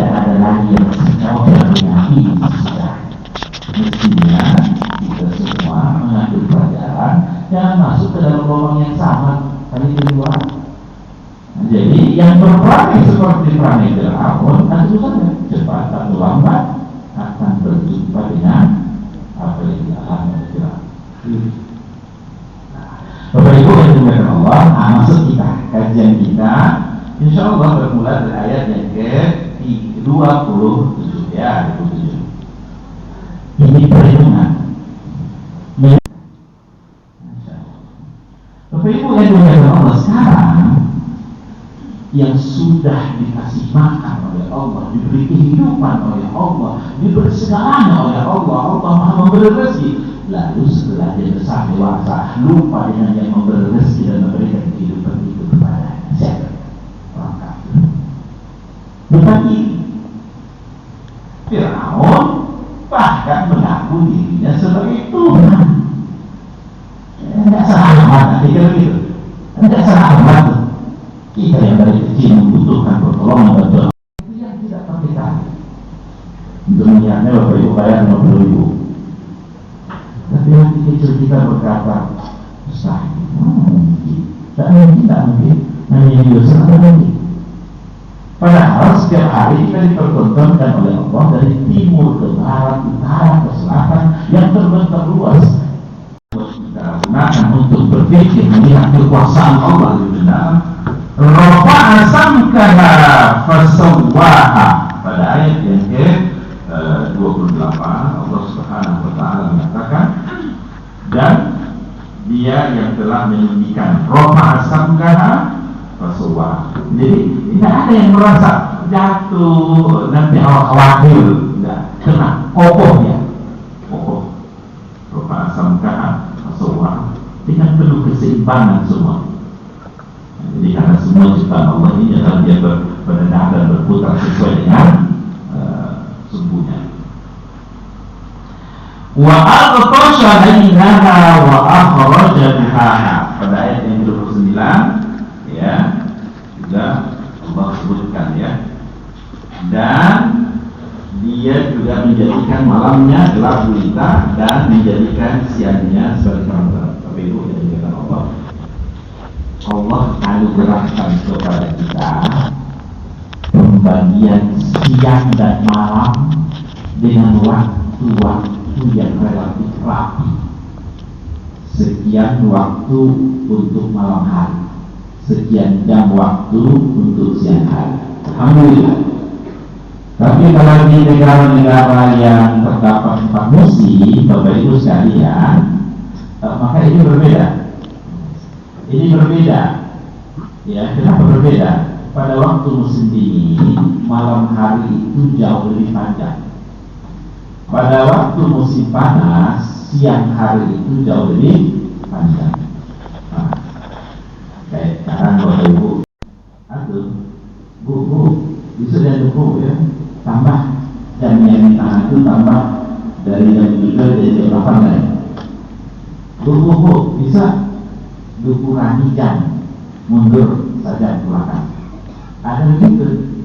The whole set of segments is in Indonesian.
tidak ada lagi yang kau meyakini sudah. Mestinya kita semua mengambil pelajaran, jangan masuk ke dalam lubang yang sama kali kedua. Jadi yang berperangai seperti perangai Fir'aun, tentu saja cepat atau lambat akan berjumpa dengan apa yang dialami Fir'aun. Bapak Ibu yang dimuliakan Allah, maksud kita, kajian kita insya Allah bermula dari ayat yang ke-27 ya, 27. Ini perlindungan. Bapak Ibu yang dimuliakan Allah, sekarang yang sudah dikasih makan oleh Allah, diberi kehidupan oleh Allah, diberi segalanya oleh Allah, Allah Maha memberi rezeki. Lalu setelah dia besar dewasa, lupa dengan yang memberi rezeki dan memberikan kehidupan itu kepada siapa? Orang kafir. Bukan ini. Fir'aun bahkan mengaku dirinya sebagai Tuhan. Tidak salah alamat, nanti begitu. Tidak salah alamat. Kita yang dari kecil membutuhkan pertolongan bantuan itu yang tidak pakai tali. Untuk melihatnya Bapak Ibu bayar 50.000. Tapi hati kecil kita berkata, mustahil, tidak mungkin, hanya dosa mungkin. Padahal setiap hari kita dipertontonkan oleh Allah dari timur ke barat, utara ke selatan yang terbentang luas. Kita gunakan untuk berpikir melihat kekuasaan Allah di dalam. Rafa'a samkaha fasawwaha. Pada ayat yang ke-28 Allah Subhanahu wa taala mengatakan, dan dia yang telah meninggikan Rafa'a samkaha fasawwaha. Jadi tidak ada yang merasa jatuh nanti awak khawatir, tidak, tenang, kokohnya kokoh. Rafa'a samkaha fasawwaha dengan penuh keseimbangan semua. Jadi karena semua ciptaan Allah ini adalah dia berdenah dan berputar sesuai dengan sumbunya. Wa aqtasha lainaha wa akhraja bihaha. Pada ayat yang ke-29 ya, juga Allah sebutkan ya. Dan dia juga menjadikan malamnya gelap gulita dan menjadikan siangnya sebagai terang. Tapi itu dijadikan Allah. Allah anugerahkan kepada kita pembagian siang dan malam dengan waktu-waktu yang relatif rapi. Sekian waktu untuk malam hari, sekian jam waktu untuk siang hari. Alhamdulillah. Tapi kalau di negara-negara yang terdapat 4 musim, Bapak Ibu sekalian, maka ini berbeda. Ini berbeda, ya. Kenapa berbeda? Pada waktu musim dingin, malam hari itu jauh lebih panjang. Pada waktu musim panas, siang hari itu jauh lebih panjang. Nah, kayak sekarang Bapak Ibu, aduh, bu, bisa jadi bu ya, tambah jam yang tangan itu tambah dari jam 3 dari jam 8 ya. Bu, bisa dikurangi jam, mundur saja ke belakang. Ada begitu.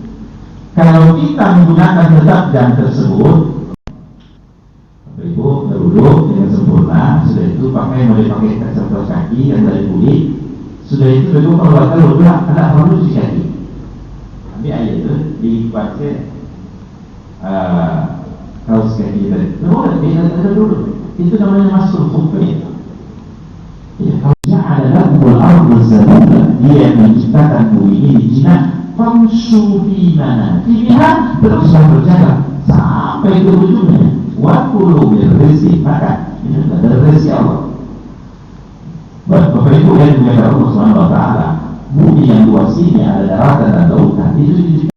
Kalau kita menggunakan tetap jam tersebut, Ibu duduk dengan sempurna. Sudah itu mulai pakai kaca kaki yang dari kulit. Sudah itu Ibu keluarkan udah ada perlu cuci kaki. Tapi ayat itu dipakai kaos kaki tadi. Boleh kita dulu. Itu namanya masuk hukum. Ya, kalau adalah al-ardu zalila, dia yang menciptakan bumi ini jinak, famshu fi manakibha, teruslah berjalan sampai ke ujungnya. Wa kulu min rizqi, maka ini adalah rezeki Allah. Bapak Ibu yang dimuliakan Allah Subhanahu wa taala, bumi yang luas ini ada daratan dan lautan. Itu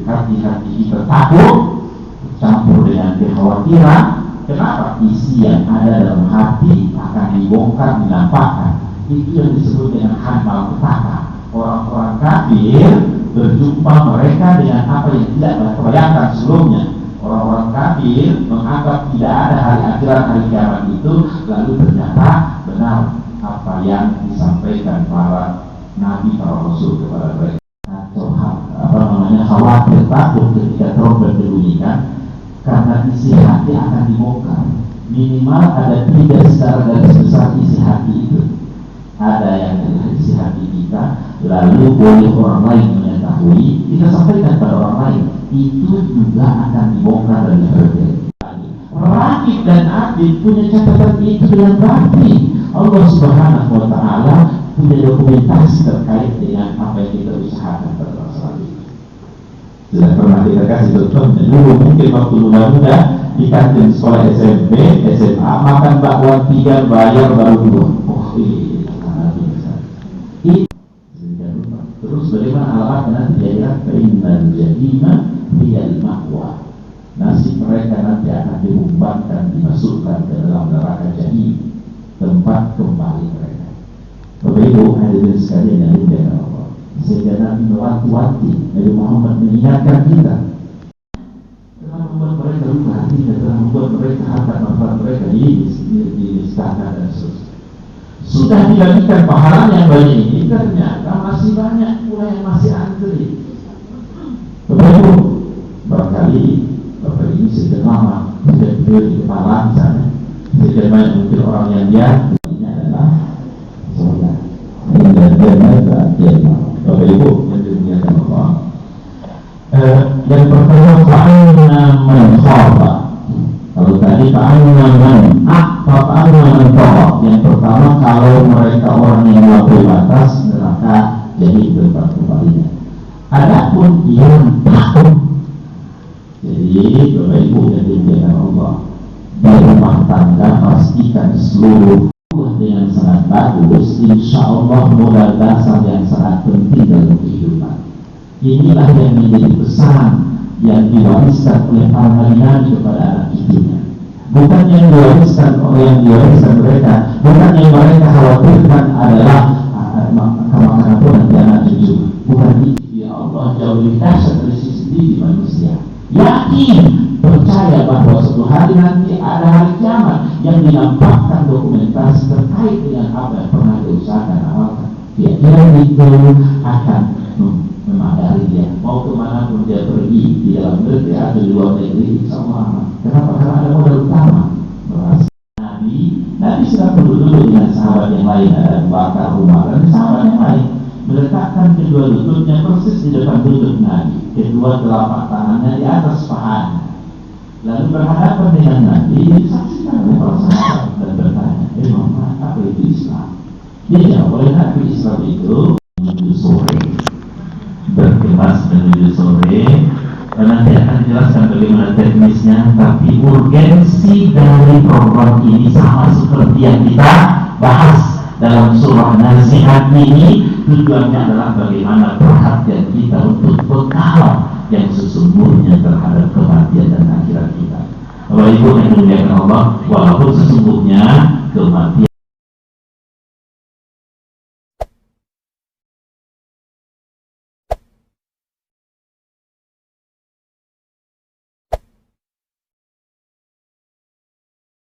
hati-hati kita takut campur dengan kekhawatiran, Kenapa? Isi yang ada dalam hati akan dibongkar, dinampakkan. Itu yang disebut dengan hamal petaka. Orang-orang kafir berjumpa mereka dengan apa yang tidak mereka bayangkan sebelumnya. Orang-orang kafir menganggap tidak ada hari akhirat, hari kiamat itu, lalu ternyata benar apa yang disampaikan para nabi, para rasul kepada mereka. Atau khawatir, takut ketika trompet dibunyikan, karena isi hati akan dibongkar. Minimal ada 3 secara garis besar isi hati itu. Ada yang dari isi hati kita, lalu boleh orang lain mengetahui, kita sampaikan pada orang lain, itu juga akan dibongkar dan diperbaiki. Rakib dan Atid punya catatan itu dengan baik. Allah Subhanahu wa Ta'ala punya dokumentasi terkait dengan apa yang kita usahakan pada masa lalu. Sudah pernah kita kasih contoh, dulu mungkin waktu muda-muda di kantin sekolah SMP, SMA, makan bakwan 3 bayar baru 2. Oh ini sangat biasa. Terus bagaimana alamat nanti di akhirat? Innal jahima hiyal ma'wa. Nasib mereka nanti akan diumpankan, dimasukkan ke dalam neraka jahim, tempat kembali mereka. Bapak Ibu hadirin sekalian yang dimuliakan Allah, sehingga Nabi mewanti-wanti, Nabi Muhammad mengingatkan kita, telah membuat mereka lupa hatinya, telah membuat mereka harta manfaat mereka dinisahkan dan seterusnya. Sudah dibagikan pahala yang banyak ini, ternyata masih banyak pula yang masih antri. Bapak Ibu, barangkali Bapak ini sejak lama sudah berdiri di kepala misalnya, sejak banyak mungkin orang yang dia ini adalah sholat. Bapak Ibu yang dimuliakan Allah, yang pertama fa'anna man khafa. Kalau tadi fa'anna man khafa, yang pertama kalau mereka orang yang melampaui batas, neraka jadi tempat kembalinya. Adapun yang takut, jadi Bapak Ibu yang dimuliakan Allah, di rumah tangga pastikan seluruh dengan sangat bagus, insya Allah modal dasar yang sangat penting dalam kehidupan. Inilah yang menjadi pesan yang diwariskan oleh para nabi kepada anak cucunya. Bukan yang diwariskan mereka, bukan yang mereka khawatirkan adalah makanan pun nanti anak cucu. Bukan itu. Ya Allah jauh lebih dahsyat dari sisi diri manusia. Yakin, percaya bahwa suatu hari nanti ada hari kiamat yang dinampakkan dokumentasi terkait dengan apa yang pernah diusahakan awalkan. Keyakinan itu akan memadari dia mau kemana pun dia pergi, di dalam negeri atau di luar negeri, insya Allah. Kenapa? Karena ada modal utama. Nabi sedang duduk dengan sahabat yang lain, ada Bakar, Umar, dan sahabat yang lain, meletakkan kedua lututnya persis di depan lutut Nabi, kedua telapak tangannya di atas pahanya, lalu berhadapan dengan Nabi, disaksikan oleh para sahabat dan bertanya, Muhammad, apa itu Islam? Dia jawab oleh Nabi, Islam itu menuju sore, berkemas menuju sore. Dan nanti akan dijelaskan bagaimana teknisnya, tapi urgensi dari program ini sama seperti yang kita bahas dalam surah Nasihat ini. Tujuannya adalah bagaimana perhatian kita untuk bekal yang sesungguhnya terhadap kematian dan akhirat kita. Bapak Ibu yang dimuliakan Allah, walaupun sesungguhnya kematian